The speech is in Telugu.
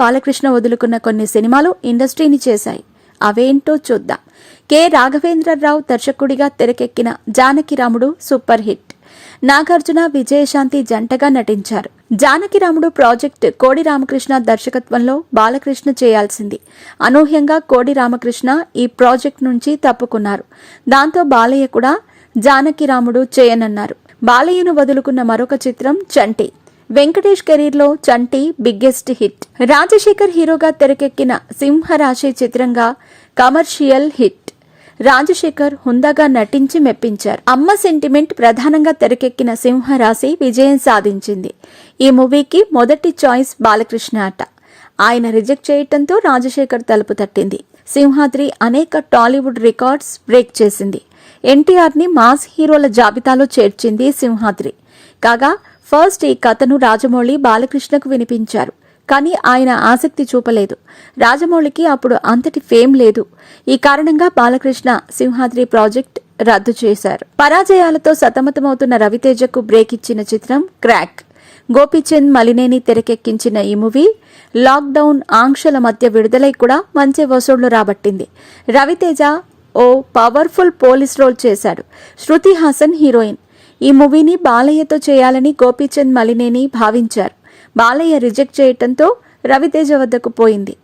బాలకృష్ణ వదులుకున్న కొన్ని సినిమాలు ఇండస్ట్రీని చేశాయి. అవేంటో చూద్దాం. కె రాఘవేంద్రరావు దర్శకుడిగా తెరకెక్కిన జానకిరాముడు సూపర్ హిట్. నాగార్జున, విజయశాంతి జంటగా నటించారు. జానకిరాముడు ప్రాజెక్ట్ కోడి రామకృష్ణ దర్శకత్వంలో బాలకృష్ణ చేయాల్సింది. అనూహ్యంగా కోడి రామకృష్ణ ఈ ప్రాజెక్ట్ నుంచి తప్పుకున్నారు. దాంతో బాలయ్య కూడా జానకిరాముడు చేయనన్నారు. బాలయ్యను వదులుకున్న మరొక చిత్రం చంటి. వెంకటేష్ కెరీర్లో చంటి బిగ్గెస్ట్ హిట్. రాజశేఖర్ హీరోగా తెరకెక్కిన సింహరాశి చిత్రంగా కమర్షియల్ హిట్. రాజశేఖర్ హుందాగా నటించి మెప్పించారు. అమ్మ సెంటిమెంట్ ప్రధానంగా తెరకెక్కిన సింహరాశి విజయం సాధించింది. ఈ మూవీకి మొదటి చాయిస్ బాలకృష్ణ అట. ఆయన రిజెక్ట్ చేయటంతో రాజశేఖర్ తలుపు తట్టింది. సింహాద్రి అనేక టాలీవుడ్ రికార్డ్స్ బ్రేక్ చేసింది. ఎన్టీఆర్ ని మాస్ హీరోల జాబితాలో చేర్చింది సింహాద్రి. కాగా ఫస్ట్ ఈ కథను రాజమౌళి బాలకృష్ణకు వినిపించారు. కానీ ఆయన ఆసక్తి చూపలేదు. రాజమౌళికి అప్పుడు అంతటి ఫేమ్ లేదు. ఈ కారణంగా బాలకృష్ణ సింహాద్రి ప్రాజెక్ట్ రద్దు చేశారు. పరాజయాలతో సతమతమవుతున్న రవితేజకు బ్రేక్ ఇచ్చిన చిత్రం క్రాక్. గోపీచంద్ మలినేని తెరకెక్కించిన ఈ మూవీ లాక్డౌన్ ఆంక్షల మధ్య విడుదలై కూడా మంచి వసూళ్లు రాబట్టింది. రవితేజ ఓ పవర్ఫుల్ పోలీస్ రోల్ చేశాడు. శృతి హాసన్ హీరోయిన్. ఈ మూవీని బాలయ్యతో చేయాలని గోపీచంద్ మలినేని భావించారు. బాలయ్య రిజెక్ట్ చేయటంతో రవితేజ వద్దకు పోయింది.